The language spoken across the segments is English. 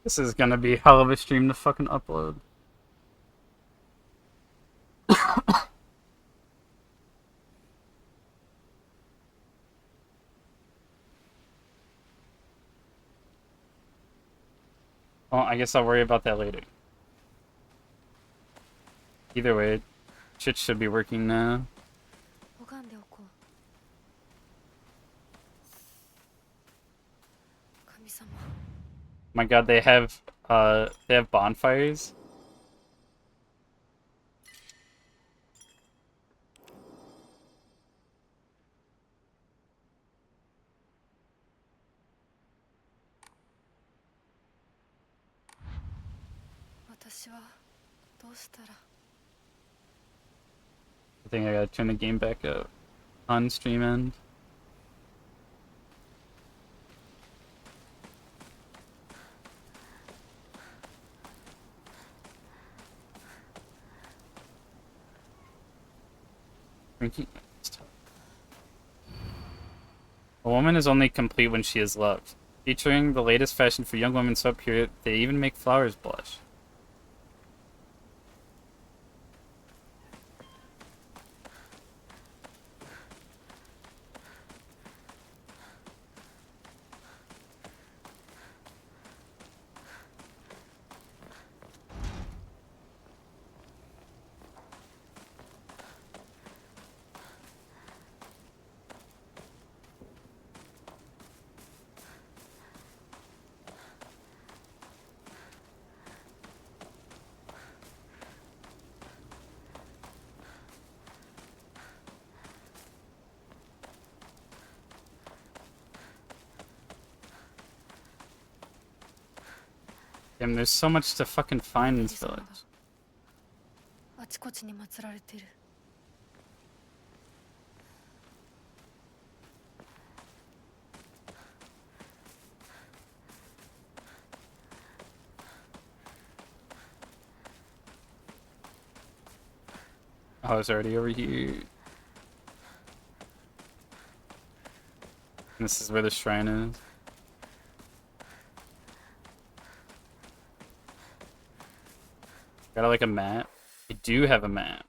This is gonna be hell of a stream to fucking upload. Well, I guess I'll worry about that later. Either way, shit should be working now. My god, they have bonfires. I think I gotta turn the game back up on stream end. A woman is only complete when she is loved. Featuring the latest fashion for young women so pure, they even make flowers blush. Damn, there's so much to fucking find in this village. Oh, it's already over here. And this is where the shrine is. Got like a map. I do have a map.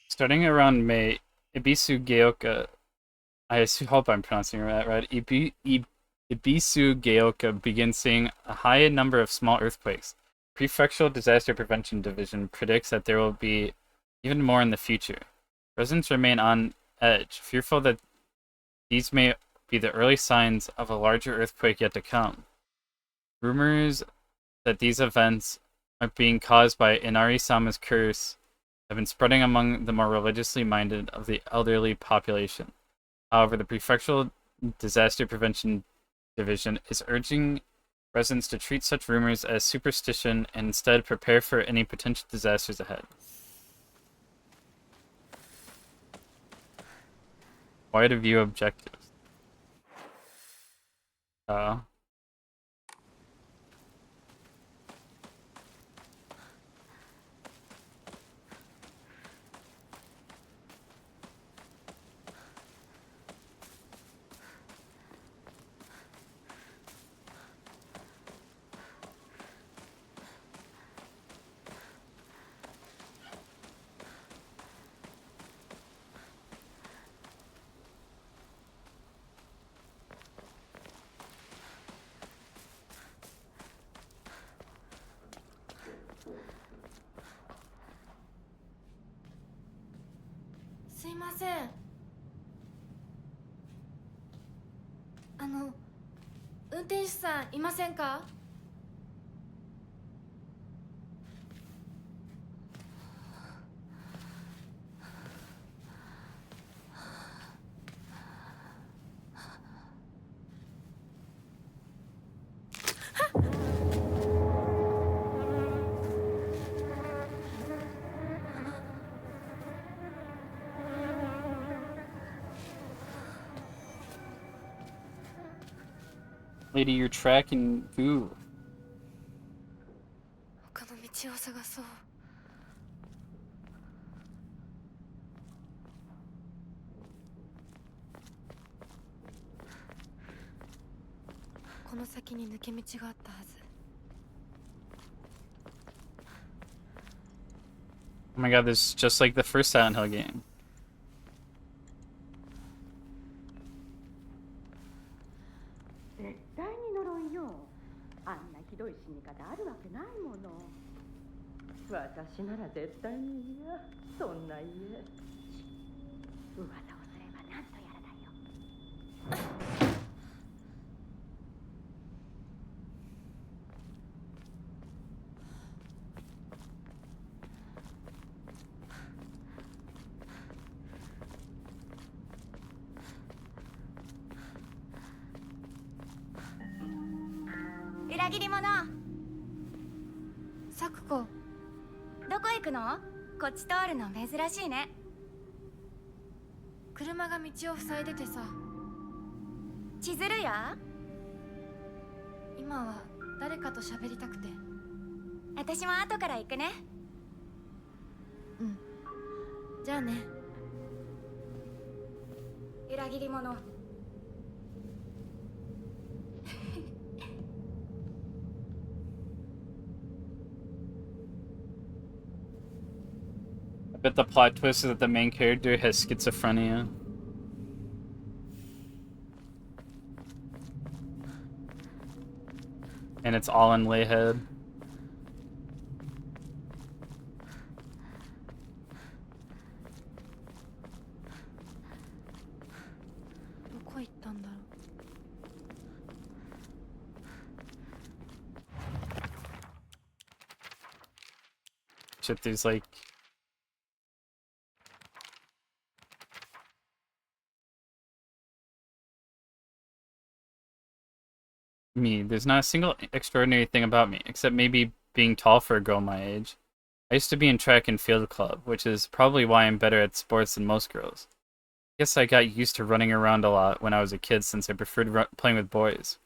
Starting around May, Ibisu Gaoka, I hope I'm pronouncing that right. Ibisu Gaoka begins seeing a high number of small earthquakes. Prefectural Disaster Prevention Division predicts that there will be even more in the future. Residents remain on edge, fearful that these may be the early signs of a larger earthquake yet to come. Rumors that these events are being caused by Inari-sama's curse have been spreading among the more religiously minded of the elderly population. However, the Prefectural Disaster Prevention Division is urging residents to treat such rumors as superstition and instead prepare for any potential disasters ahead. Why to view objectives? Lady, you're tracking goo. 他の道を探そう。この先に抜け道があったはず。Oh my god, this is just like the first Silent Hill game. 絶対に呪いよ。あんなひどい死に方あるわけないもの。私なら絶対に嫌。そんな家。噂をすればなんとやらだよ。裏切り者。サクコ。どこ行くの？こっち通るの珍しいね。車が道を塞いでてさ。千鶴や？今は誰かと喋りたくて。私も後から行くね。うん。じゃあね。裏切り者。I bet the plot twist is that the main character has schizophrenia. And it's all in Layhead. どこ行ったんだろう。Shit, there's like... me. There's not a single extraordinary thing about me, except maybe being tall for a girl my age. I used to be in track and field club, which is probably why I'm better at sports than most girls. Guess I got used to running around a lot when I was a kid since I preferred playing with boys.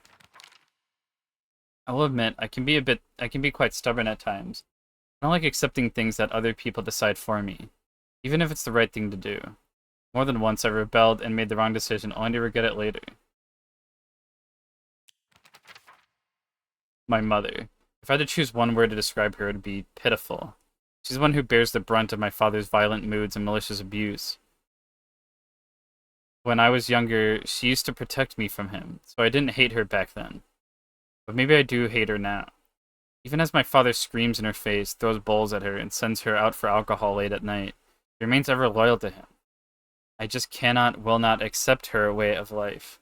I will admit, I can be quite stubborn at times. I don't like accepting things that other people decide for me, even if it's the right thing to do. More than once I rebelled and made the wrong decision only to regret it later. My mother. If I had to choose one word to describe her, it would be pitiful. She's the one who bears the brunt of my father's violent moods and malicious abuse. When I was younger, she used to protect me from him, so I didn't hate her back then. But maybe I do hate her now. Even as my father screams in her face, throws bowls at her, and sends her out for alcohol late at night, she remains ever loyal to him. I just will not accept her way of life.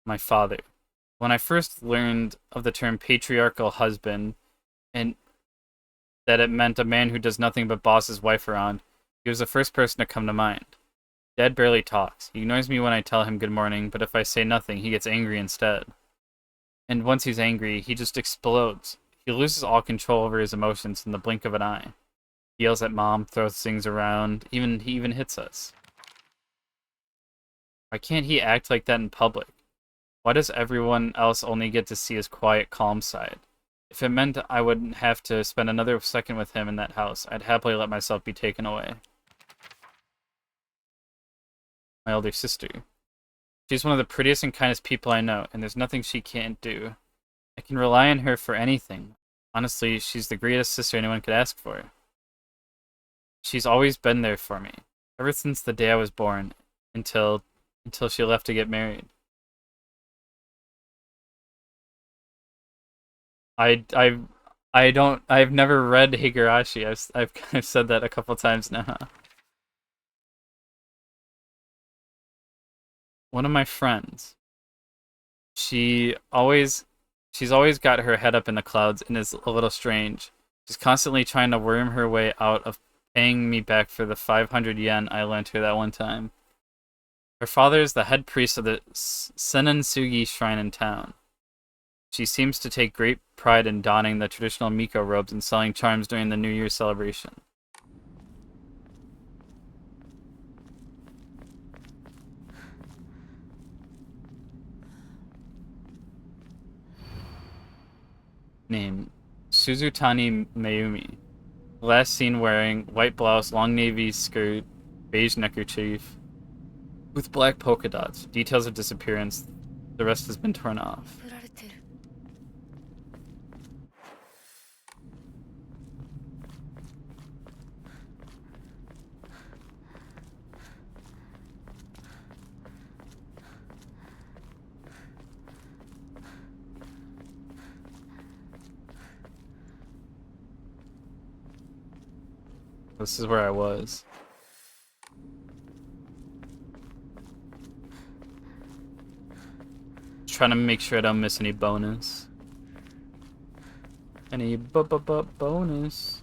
My father. When I first learned of the term patriarchal husband, and that it meant a man who does nothing but boss his wife around, he was the first person to come to mind. Dad barely talks. He ignores me when I tell him good morning, but if I say nothing, he gets angry instead. And once he's angry, he just explodes. He loses all control over his emotions in the blink of an eye. He yells at Mom, throws things around, he even hits us. Why can't he act like that in public? Why does everyone else only get to see his quiet, calm side? If it meant I wouldn't have to spend another second with him in that house, I'd happily let myself be taken away. My older sister. She's one of the prettiest and kindest people I know, and there's nothing she can't do. I can rely on her for anything. Honestly, she's the greatest sister anyone could ask for. She's always been there for me, ever since the day I was born, until she left to get married. I've never read Higurashi. I've kind of said that a couple times now. One of my friends, she's always got her head up in the clouds and is a little strange. She's constantly trying to worm her way out of paying me back for the 500 yen I lent her that one time. Her father is the head priest of the Senensugi shrine in town. She seems to take great pride in donning the traditional Miko robes and selling charms during the New Year's celebration. named Suzutani Mayumi. Last seen wearing white blouse, long navy skirt, beige neckerchief, with black polka dots. Details of disappearance. The rest has been torn off. 振られてる。This is where I was. Trying to make sure I don't miss any bonus. Any bonus.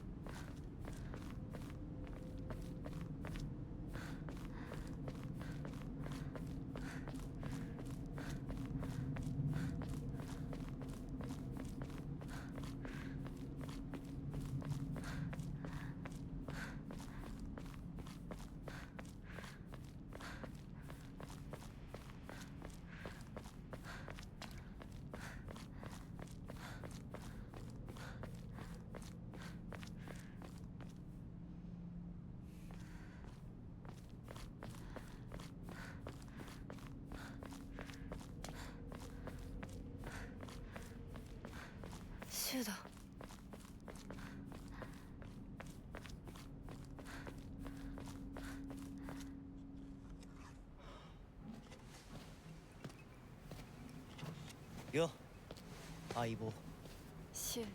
シュウだ。よ、相棒。シュウ。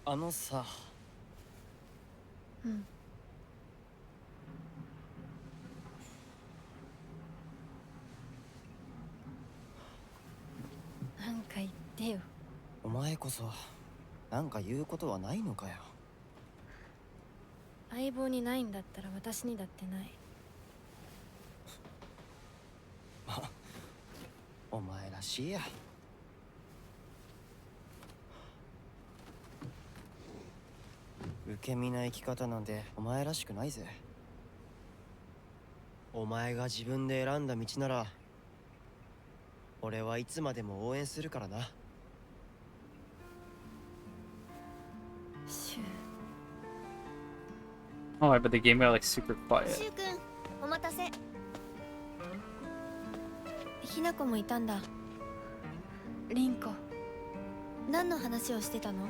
あのさ。うん。なんか言ってよ。お前こそなんか言うことはないのかよ。相棒にないんだったら私にだってない。お前らしいや。受け身な生き方なんてお前らしくないぜ。お前が自分で選んだ道なら俺はいつまでも応援するからな。シュウ。 Oh, but the game got like super シ quiet. ュウ君、お待たせ。ひなこもいたんだ。リンコ。何の話をしてたの？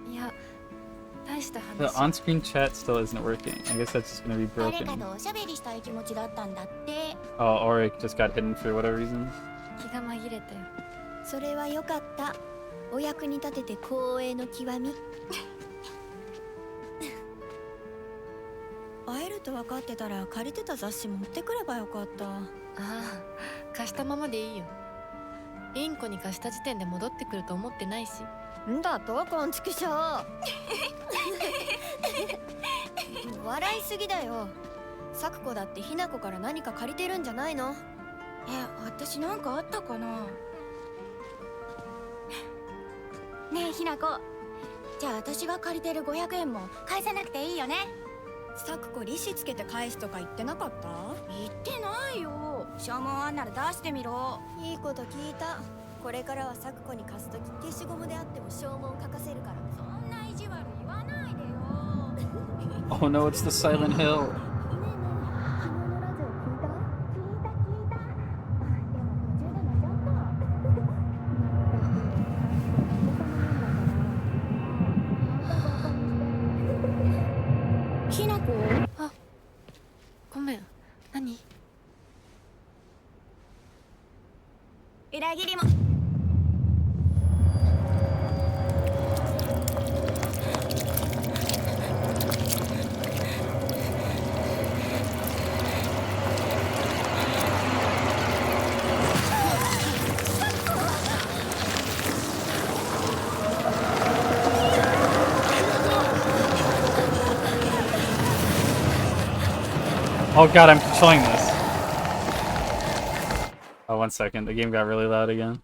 いや、大した The 話。 on-screen chat still isn't working. I guess that's just gonna be 誰か broken. とおしゃべりしたい気持ちだったんだって。 Oh, Auric just got hidden for whatever reason. 気が紛れたよ。それはよかった。お役に立てて光栄の極み。会えると分かってたら借りてた雑誌持ってくればよかった。ああ、貸したままでいいよ。インコに貸した時点で戻ってくると思ってないし。んだとこんちくしょう。笑いすぎだよ。咲子だってひな子から何か借りてるんじゃないの？私なんかあったかな。ねえひな子、じゃあ私が借りてる500円も返さなくていいよね。咲子利子つけて返すとか言ってなかった？言ってないよ。証文あんなら出してみろ。いいこと聞いた。これからは咲子に貸すとき消しゴムであっても証文書かせるから。そんな意地悪言わないでよ。 Oh no, it's the Silent Hill. ひなこ？あ、ごめん。何？裏切りも。Oh god, I'm controlling this. Oh, 1 second. The game got really loud again.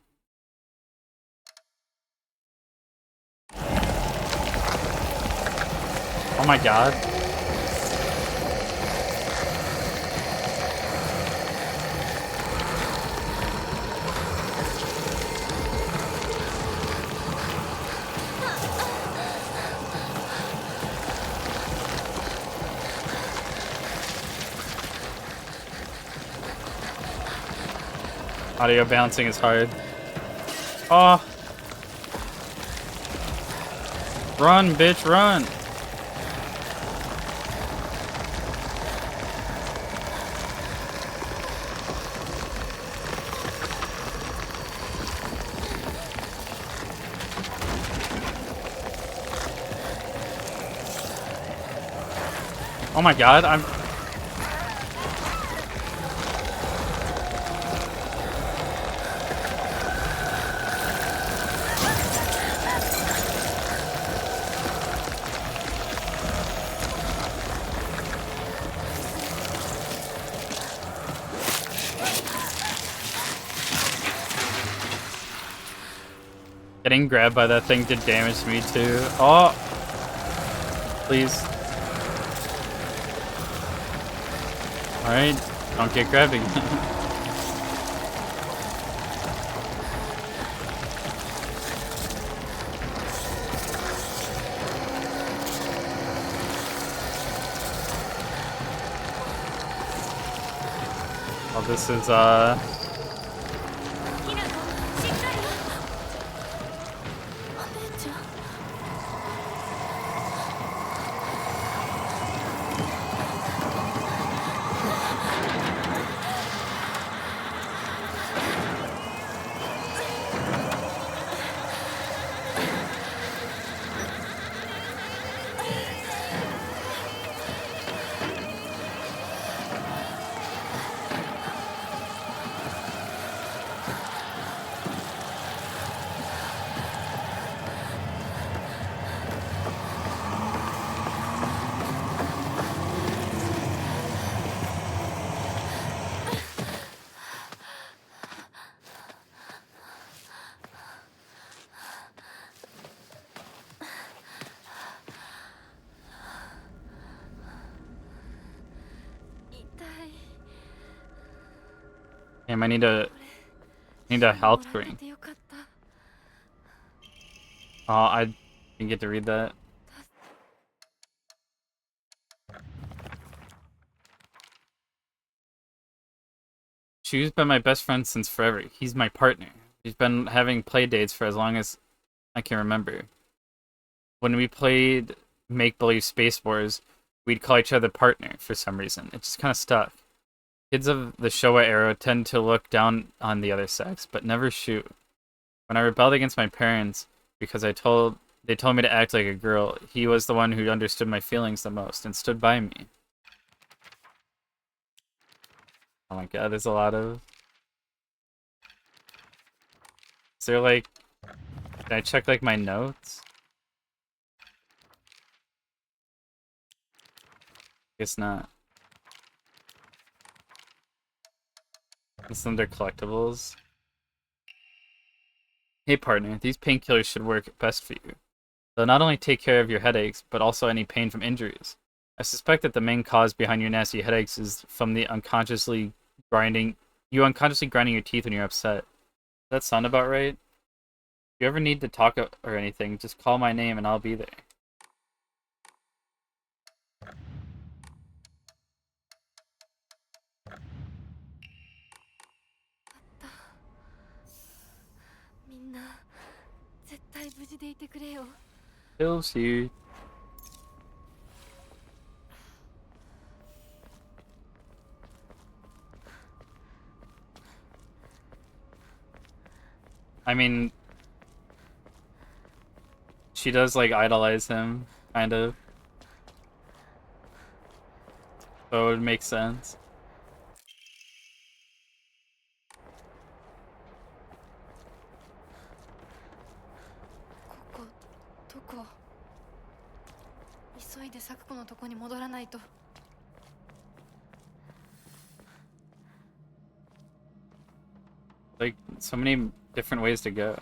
my god. Audio bouncing is hard. Oh. Run, bitch, run. Oh my god, I'm... Getting grabbed by that thing did damage to me too. Oh! Please. Alright, don't get grabbed again. Oh, this is, ひなこ、しっかり。お姉ちゃん。Damn, I need a health drink. Oh, I didn't get to read that. Chu's been my best friend since forever. He's my partner. We've been having play dates for as long as I can remember. When we played Make-Believe Space Wars, we'd call each other partner for some reason. It just kind of stuck. Kids of the Showa era tend to look down on the other sex, but never shoot. When I rebelled against my parents because they told me to act like a girl, he was the one who understood my feelings the most and stood by me. Oh my god, there's a lot of... Is there like... Can I check like my notes? Guess not. It's under collectibles. Hey partner, these painkillers should work best for you. They'll not only take care of your headaches, but also any pain from injuries. I suspect that the main cause behind your nasty headaches is from the unconsciously grinding your teeth when you're upset. Does that sound about right? If you ever need to talk or anything, just call my name and I'll be there. Bill's here. I mean, she does like idolize him, kind of. So it would make sense. Like, so many different ways to go.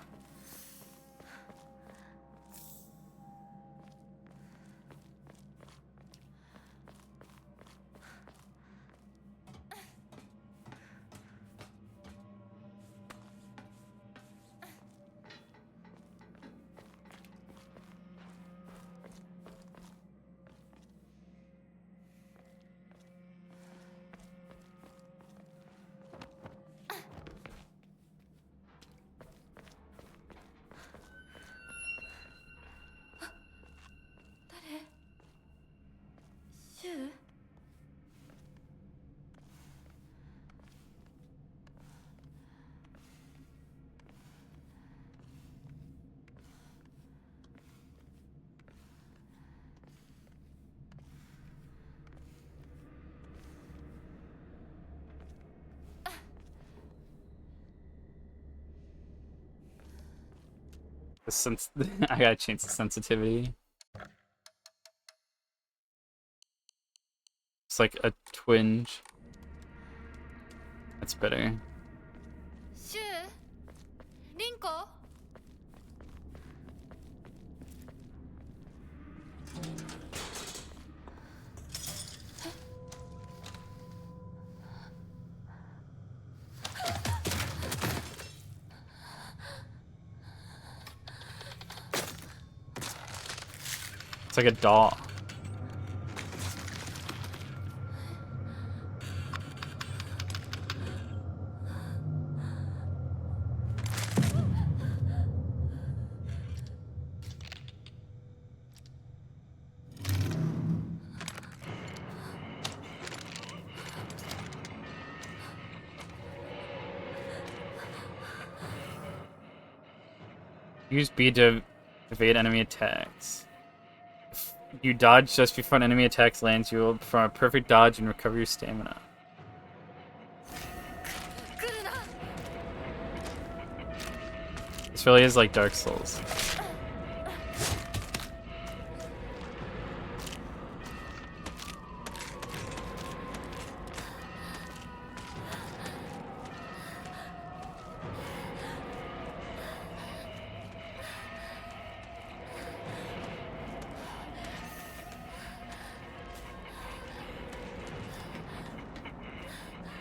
I gotta change the sensitivity. It's like a twinge. That's better. シュウリンコ It's like a doll. Use B to evade enemy attacks. If you dodge just before an enemy attack lands, you will perform a perfect dodge and recover your stamina. This really is like Dark Souls.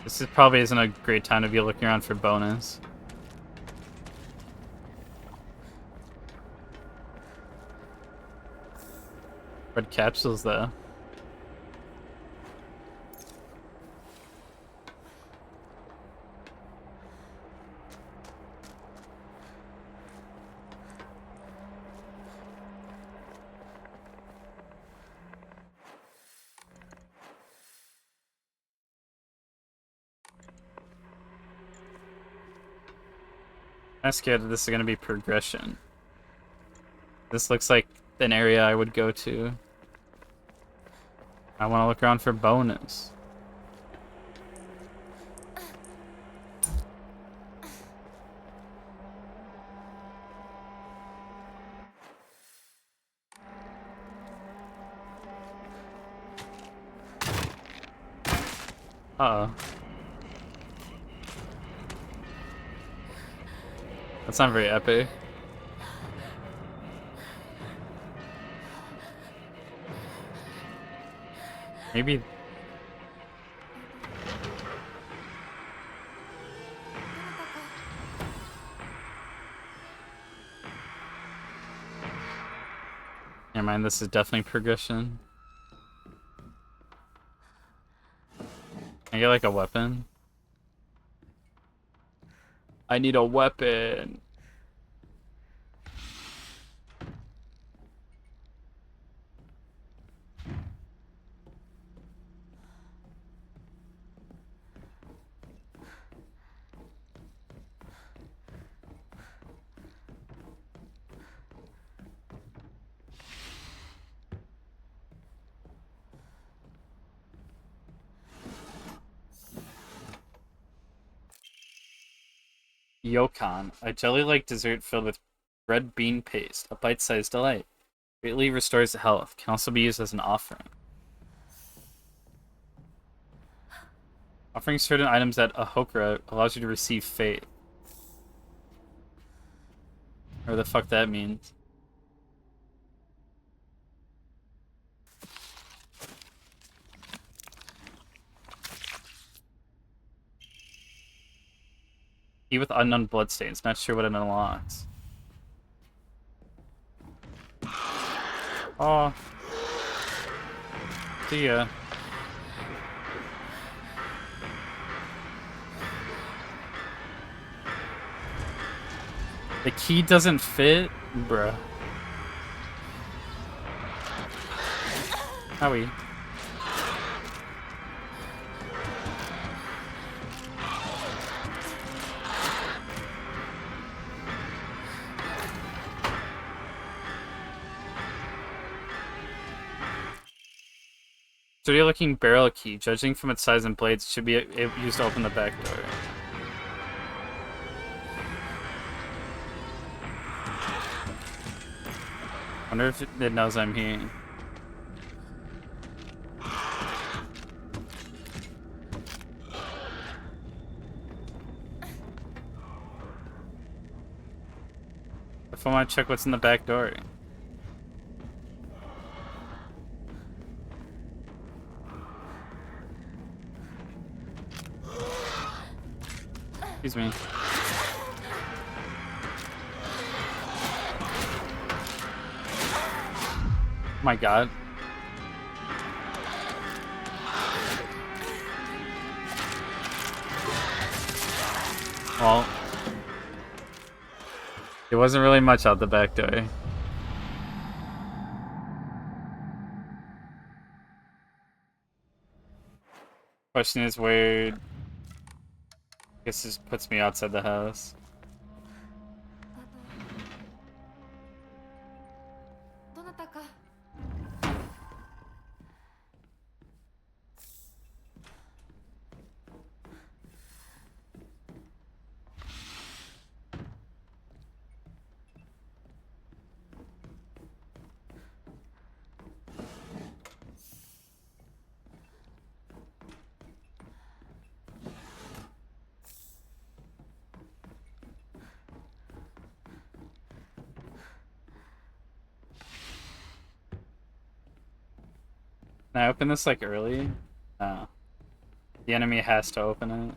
This probably isn't a great time to be looking around for bonus. Red capsules though. I'm scared that this is going to be progression. This looks like an area I would go to. I want to look around for bonus. Uh-oh. That's not very epic. Maybe. Never mind, this is definitely progression. Can I get like a weapon? I need a weapon. Yokon, a jelly-like dessert filled with red bean paste, a bite-sized delight. Greatly restores health, can also be used as an offering. Offering certain items at Ahokra allows you to receive fate. Whatever the fuck that means. Key with unknown bloodstains. Not sure what it unlocks. Oh. See ya. The key doesn't fit? Bruh. Howie. Sturdy looking barrel key. Judging from its size and blades, should be used to open the back door. Wonder if it knows I'm here. If I want to check what's in the back door. Excuse me. Oh my god. Well, there wasn't really much out the back door. Question is where... I guess this puts me outside the house. どなたか Can I open this like early? No. The enemy has to open it.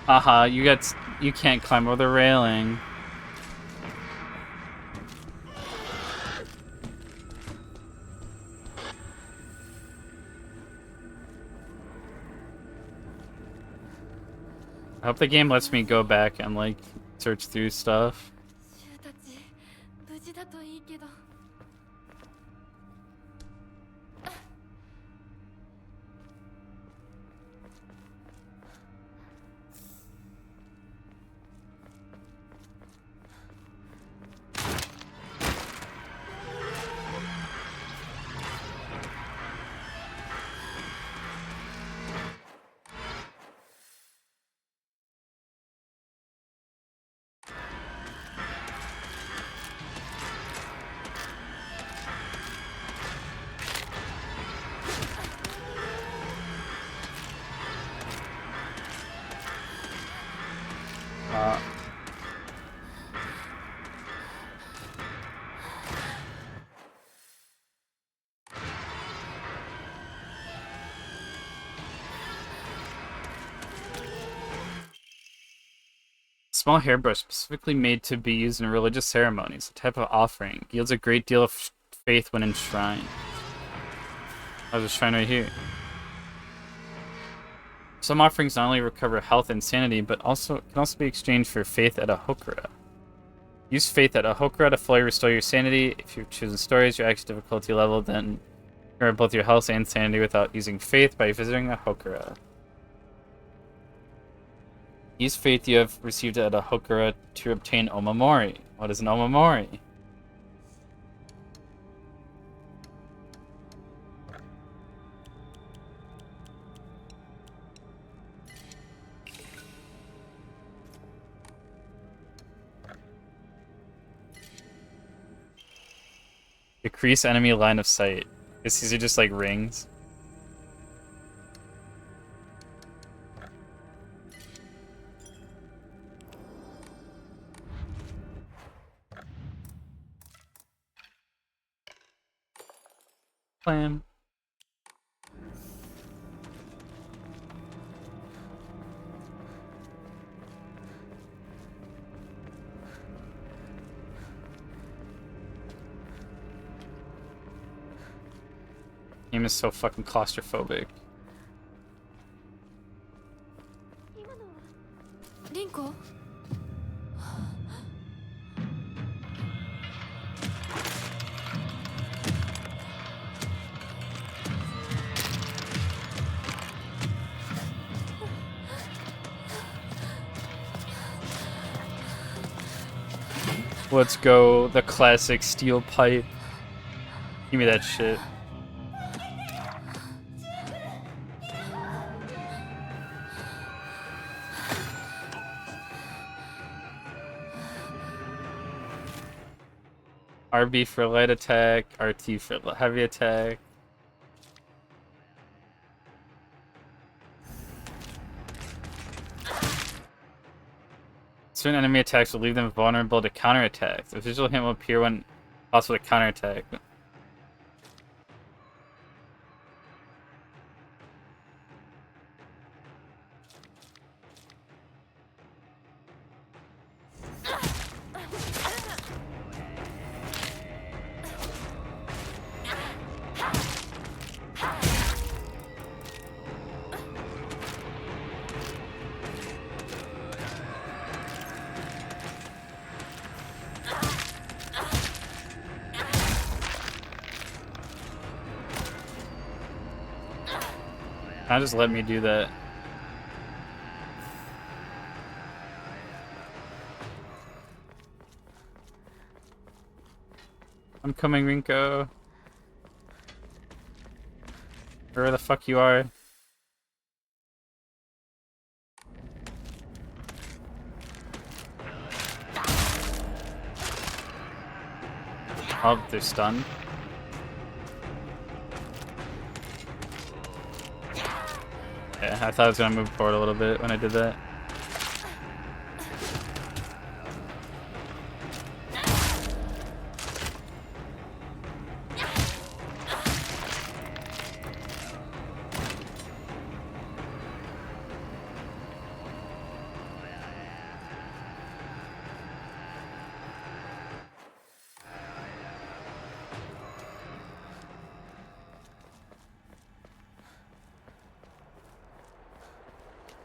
Haha, you can't climb over the railing. I hope the game lets me go back and like search through stuff. 衆たち無事だといいけど Small hairbrush specifically made to be used in religious ceremonies, a type of offering, yields a great deal of faith when enshrined. There's a shrine right here. Some offerings not only recover health and sanity, but can also be exchanged for faith at a Hokura. Use faith at a Hokura to fully restore your sanity. If you've chosen stories, your action difficulty level, then recover both your health and sanity without using faith by visiting a Hokura. Use faith you have received at a Hokura to obtain Omamori. What is an Omamori? Decrease enemy line of sight. These are just like rings. Plan. Game is so fucking claustrophobic. リンコ Let's go, the classic steel pipe. Give me that shit. RB for light attack, RT for heavy attack. Certain enemy attacks will leave them vulnerable to counterattacks. A visual hint will appear when possible to counterattack. Now just let me do that. I'm coming, Rinko. Where the fuck you are? Oh, they're stunned. Yeah, I thought I was gonna move forward a little bit when I did that.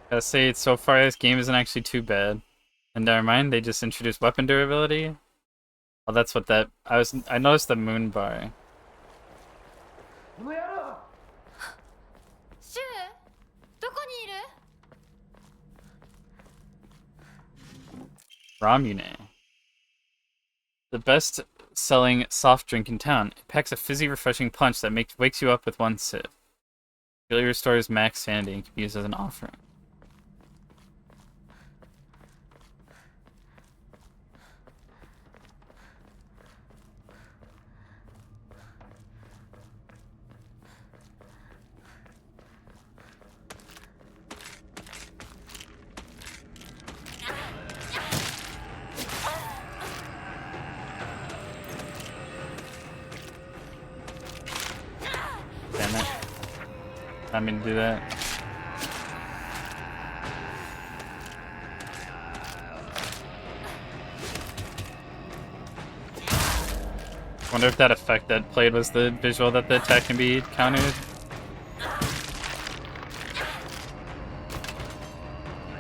Gotta say, so far this game isn't actually too bad. And never mind, they just introduced weapon durability. Oh, that's what that... I noticed the moon bar. シュウどこにいる Ramune. The best-selling soft drink in town. It packs a fizzy, refreshing punch that wakes you up with one sip. Really restores max sanity and can be used as an offering. Damn it. I mean to do that. Wonder if that effect that played was the visual that the attack can be countered.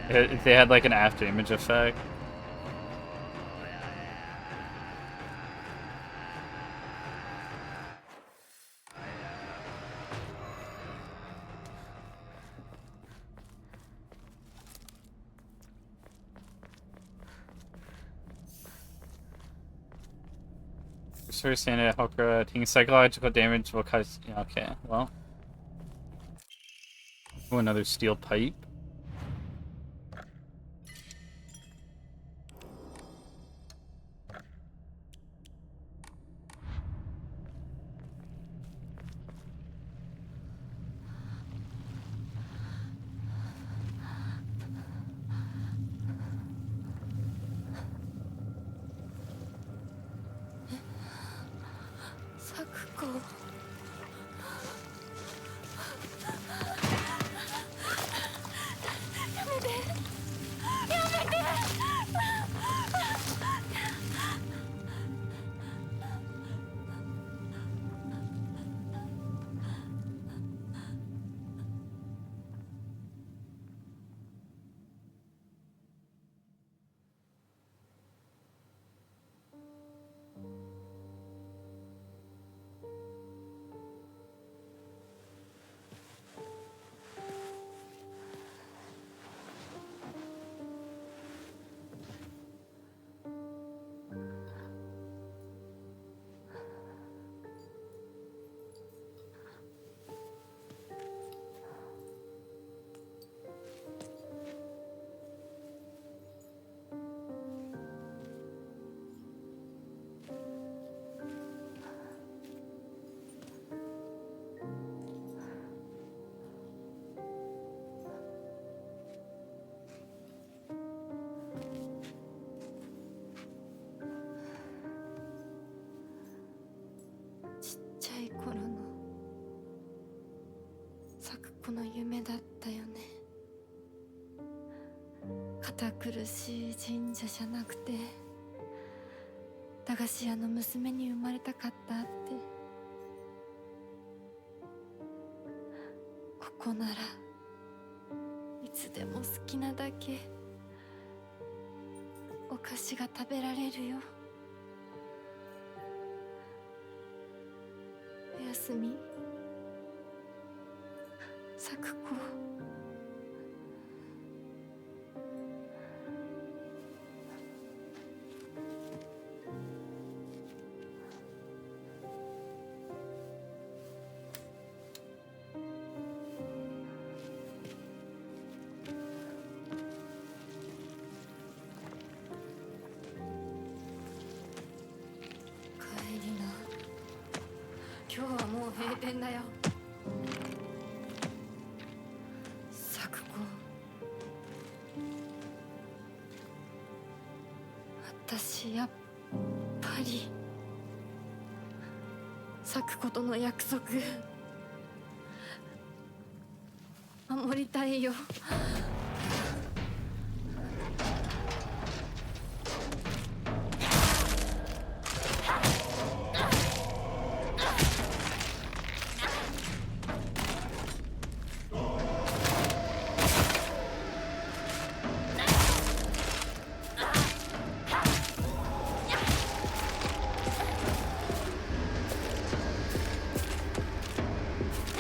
If they had like an after image effect. Restore sanity at Hokura. Taking psychological damage will cause... Yeah, okay, well. Oh, another steel pipe. Sakuko. 子の夢だったよね。堅苦しい神社じゃなくて駄菓子屋の娘に生まれたかったって。ここならいつでも好きなだけお菓子が食べられるよ。おやすみ、咲子。帰りな。今日はもう閉店だよ。咲子、私やっぱり咲子との約束守りたいよ。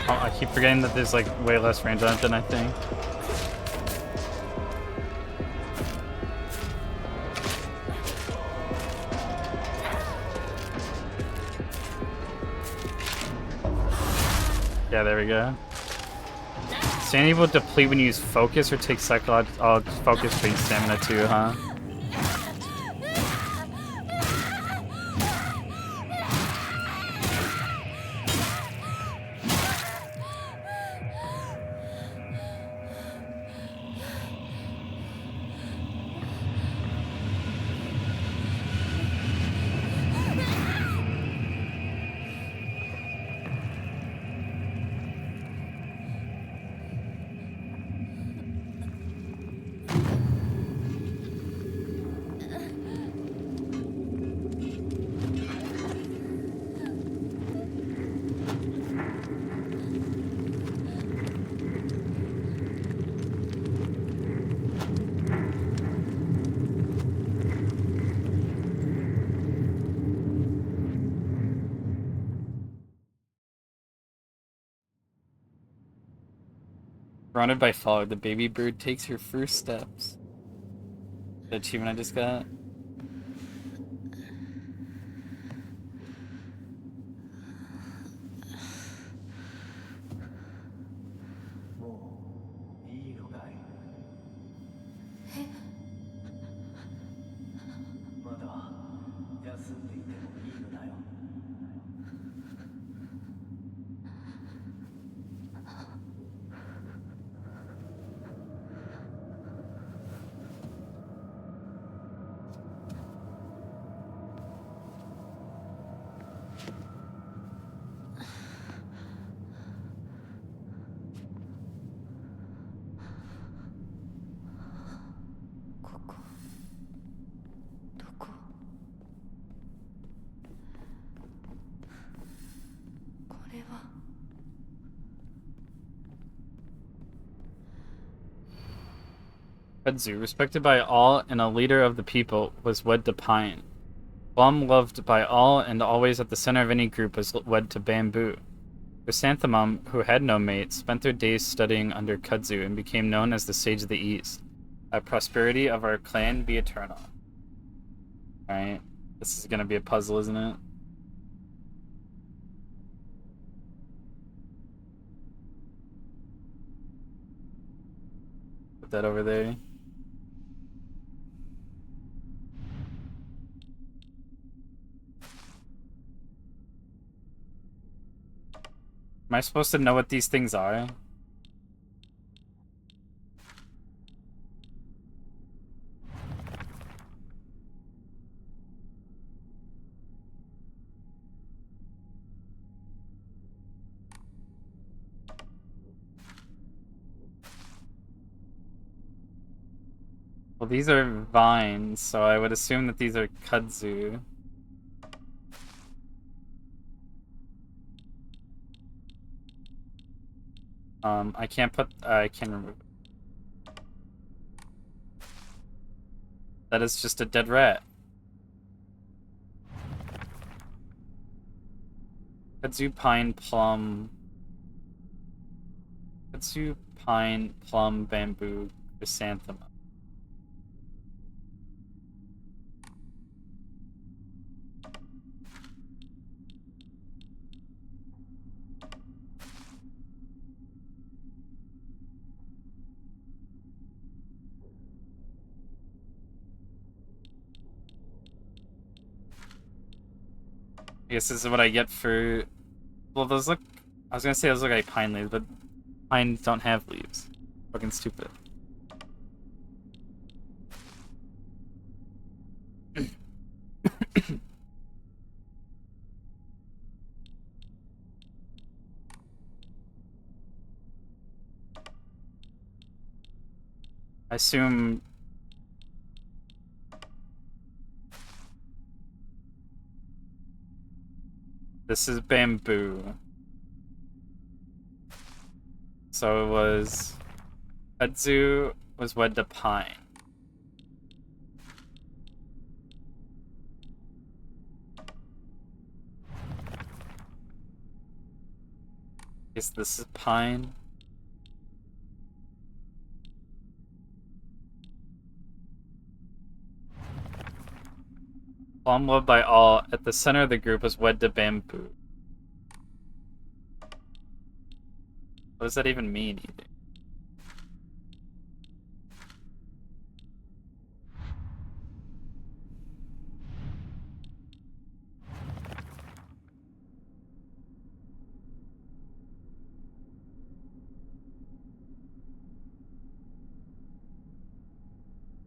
Oh, I keep forgetting that there's like way less range on it than I think. Yeah, there we go. Sanity will deplete when you use focus or take psychological. Oh, focus brings stamina too, huh? Surrounded by fog, the baby bird takes her first steps. The achievement I just got. Kudzu, respected by all and a leader of the people, was wed to Pine. Plum, loved by all and always at the center of any group, was wed to Bamboo. Chrysanthemum, who had no mate, spent their days studying under Kudzu and became known as the Sage of the East. That prosperity of our clan be eternal. Alright, this is gonna be a puzzle, isn't it? Put that over there. Am I supposed to know what these things are? Well, these are vines, so I would assume that these are kudzu. I can't put. I can remove it. That is just a dead rat. Kudzu, pine, plum. Kudzu, pine, plum, bamboo, chrysanthemum. I guess this is what I get for... Well, those look... I was gonna say those look like pine leaves, but pines don't have leaves. Fucking stupid. I assume... This is bamboo. So it was... Kudzu was wed to pine. Guess this is pine. Plum loved by all, at the center of the group was wed to bamboo. What does that even mean, either?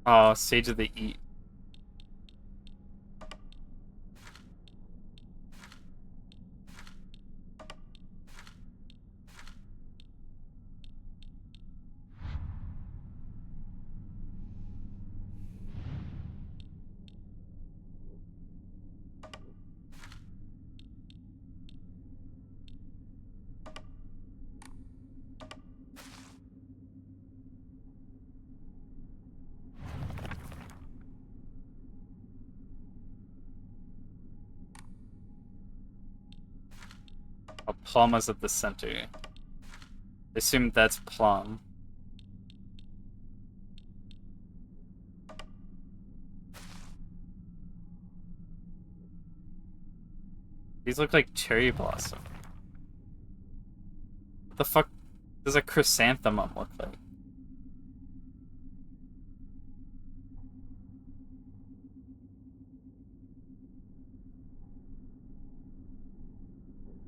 Oh, Sage of the East. Oh, plum is at the center. I assume that's plum. These look like cherry blossom. What the fuck does a chrysanthemum look like?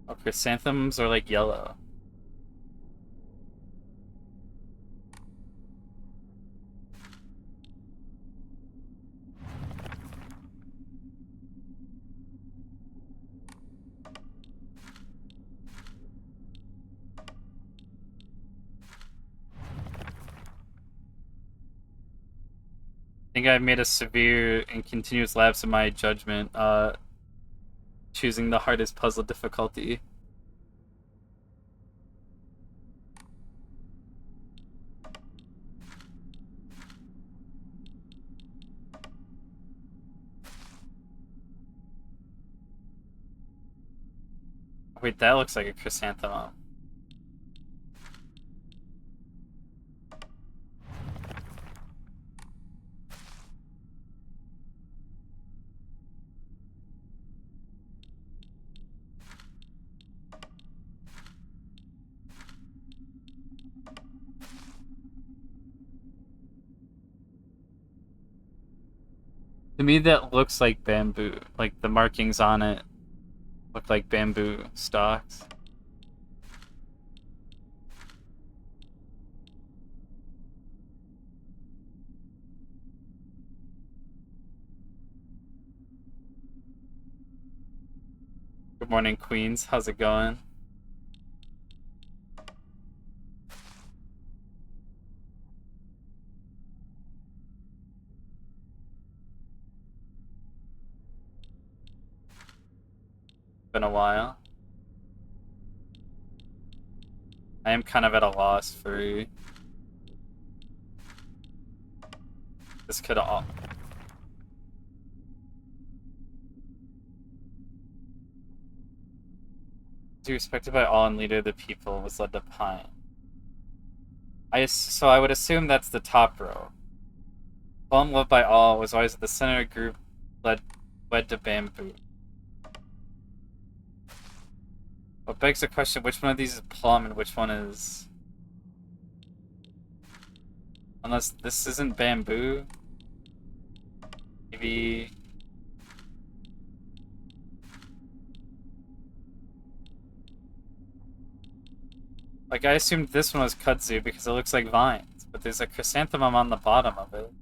Oh, chrysanthemums are like yellow. I think I've made a severe and continuous lapse in my judgment, choosing the hardest puzzle difficulty. Wait, that looks like a chrysanthemum. To me, that looks like bamboo. Like, the markings on it look like bamboo stalks. Good morning, Queens. How's it going? Been a while. I am kind of at a loss for... This could all... Be respected by all and leader of the people was led to Pine. So I would assume that's the top row. Plum loved by all was always at the center of the group led to Bamboo. What begs the question, which one of these is Plum and which one is... Unless this isn't Bamboo? Maybe... Like, I assumed this one was kudzu because it looks like vines, but there's a chrysanthemum on the bottom of it.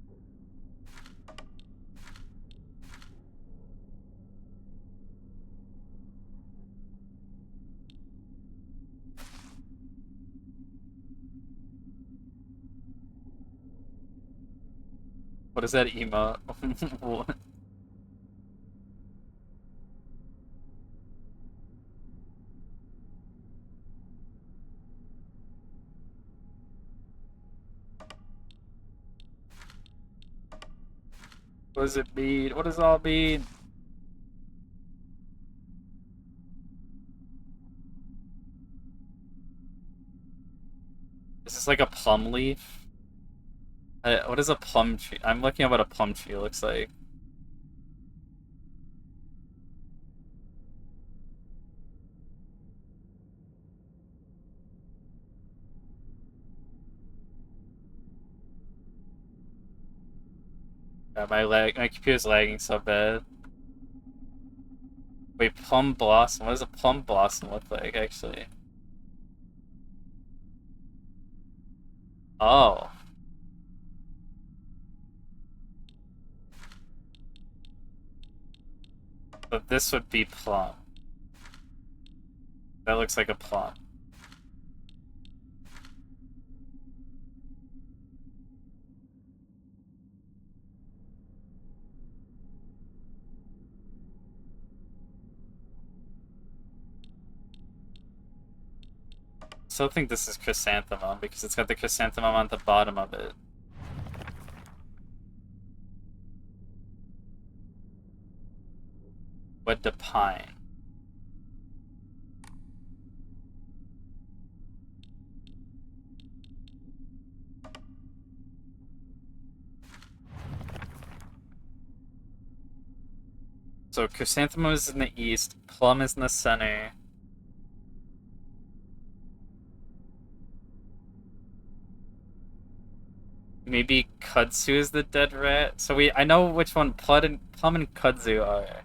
What is that emote? What? What does it mean? What does it all mean? Is this like a plum leaf? What is a plum tree? I'm looking at what a plum tree looks like. Yeah, my computer's lagging so bad. Wait, plum blossom? What does a plum blossom look like, actually? Oh. But this would be plum. That looks like a plum. Still think this is chrysanthemum because it's got the chrysanthemum on the bottom of it. What the pine? So chrysanthemum is in the east, plum is in the center. Maybe kudzu is the dead rat. So I know which one plum and kudzu are.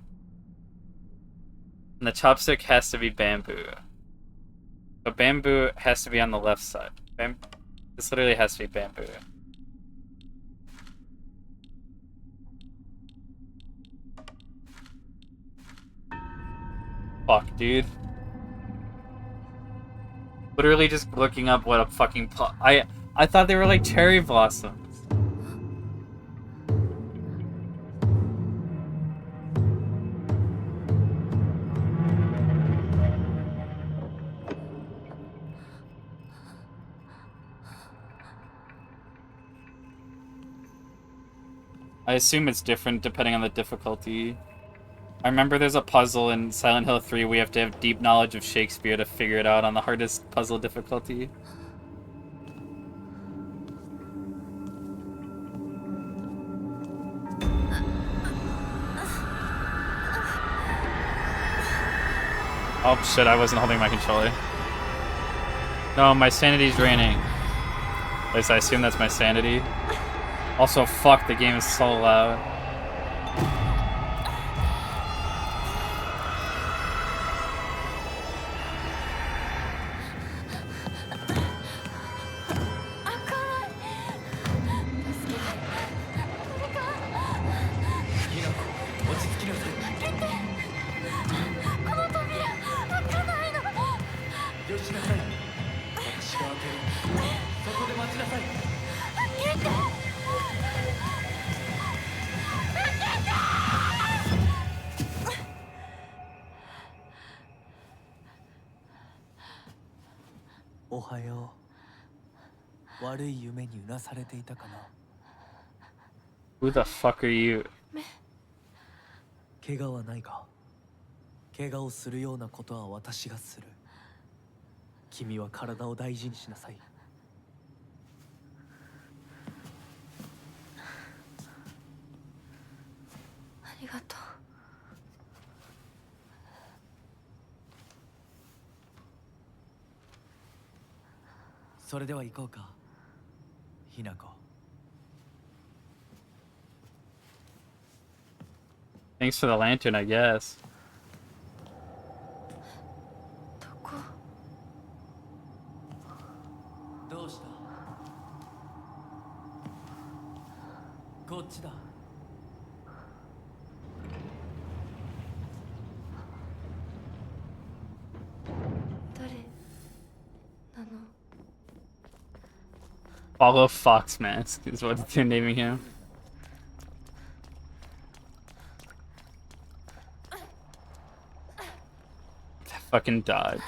And the chopstick has to be bamboo. But bamboo has to be on the left side. This literally has to be bamboo. Fuck, dude. Literally just looking up what a fucking I thought they were like cherry blossoms. I assume it's different depending on the difficulty. I remember there's a puzzle in Silent Hill 3 we have to have deep knowledge of Shakespeare to figure it out on the hardest puzzle difficulty. Oh shit, I wasn't holding my controller. No, my sanity's draining. At least I assume that's my sanity. Also, fuck, the game is so loud. おはよう。悪い夢にうなされていたかな。 Who the fuck are you? 怪我はないか。怪我をするようなことは私がする。君は体を大事にしなさい。ありがとう。それでは行こうか、ひなこ。 Thanks for the lantern, I guess. どこ？どうした？こっちだ。誰なの？ Follow Fox Mask is what they're naming him. Fucking dodge.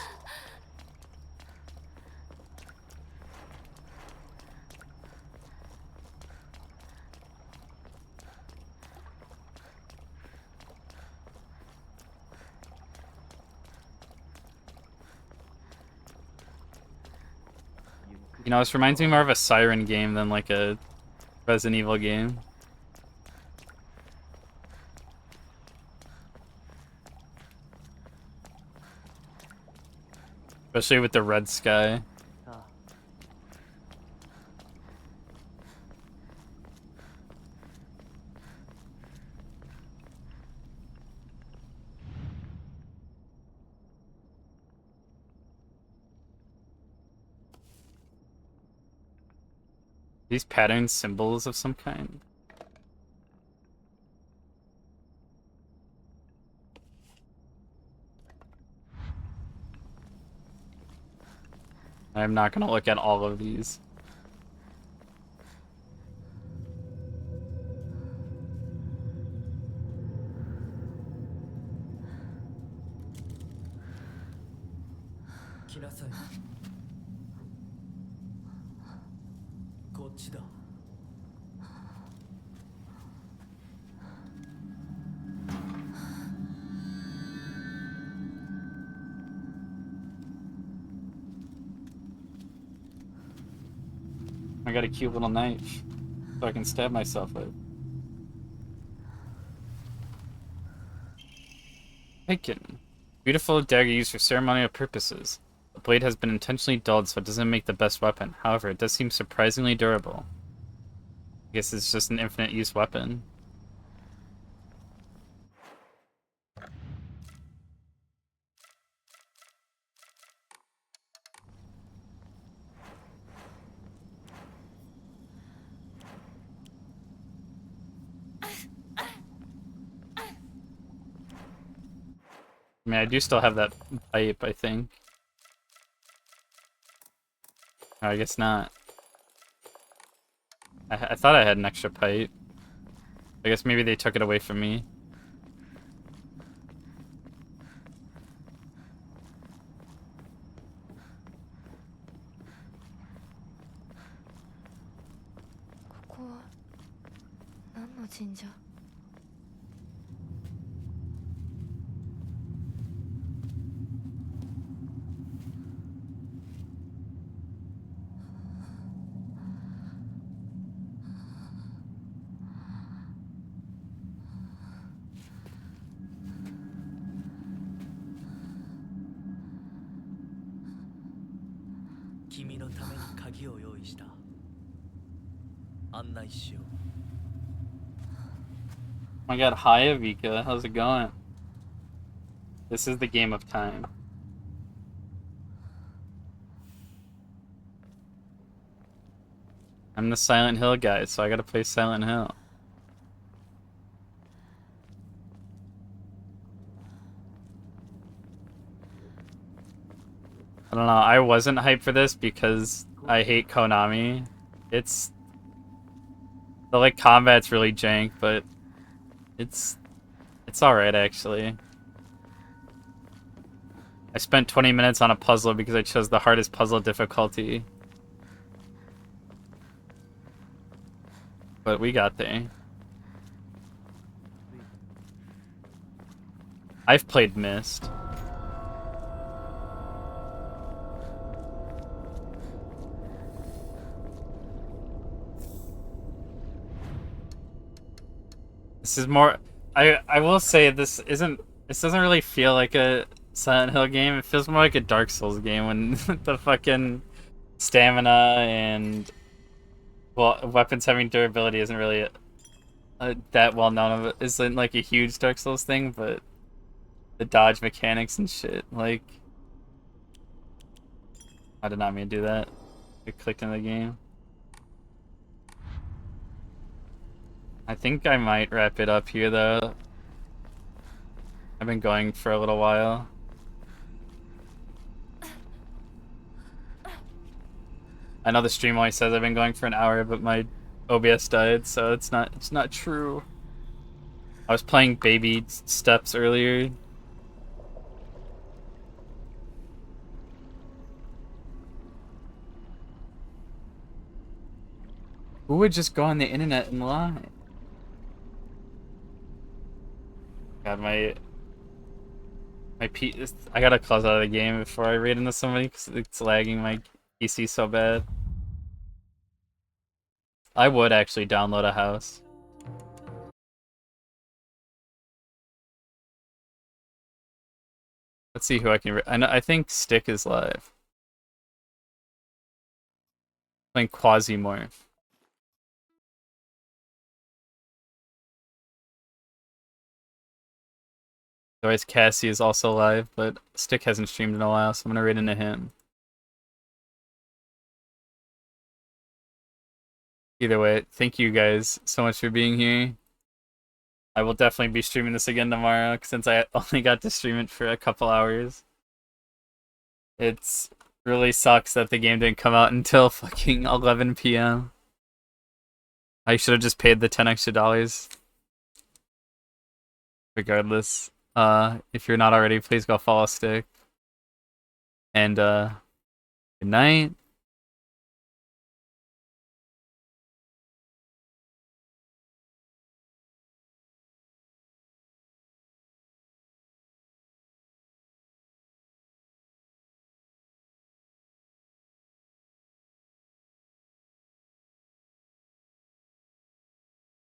You know, this reminds me more of a Siren game than like a Resident Evil game. Especially with the red sky. さあ、 These pattern symbols of some kind. I'm not gonna look at all of these.来なさい。こっちだ。 I got a cute little knife so I can stab myself with. Taken. Beautiful dagger used for ceremonial purposes. The blade has been intentionally dulled so it doesn't make the best weapon. However, it does seem surprisingly durable. I guess it's just an infinite use weapon. I mean, I do still have that pipe, I think. Oh, I guess not. I thought I had an extra pipe. I guess maybe they took it away from me. Oh my god, hi Avika, how's it going? This is the game of time. I'm the Silent Hill guy, so I gotta play Silent Hill. I don't know, I wasn't hyped for this because I hate Konami. The like combat's really jank, but it's alright actually. I spent 20 minutes on a puzzle because I chose the hardest puzzle difficulty. But we got there. I've played Myst. This is more... I will say this doesn't really feel like a Silent Hill game. It feels more like a Dark Souls game when the fucking stamina and, well, weapons having durability isn't really that well known of it. Isn't like a huge Dark Souls thing, but the dodge mechanics and shit, like, I did not mean to do that. I clicked in the game. I think I might wrap it up here though. I've been going for a little while. I know the stream always says I've been going for an hour, but my OBS died, so it's not true. I was playing Baby Steps earlier. Who would just go on the internet and lie? God, I gotta close out of the game before I raid into somebody because it's lagging my PC so bad. I would actually download a house. Let's see who I can. I think Stick is live. Playing Quasimorph. Otherwise, Cassie is also live, but Stick hasn't streamed in a while, so I'm gonna raid into him. Either way, thank you guys so much for being here. I will definitely be streaming this again tomorrow, since I only got to stream it for a couple hours. It's really sucks that the game didn't come out until fucking 11 p.m. I should have just paid the $10 extra. Regardless, if you're not already, please go follow Stick. And good night.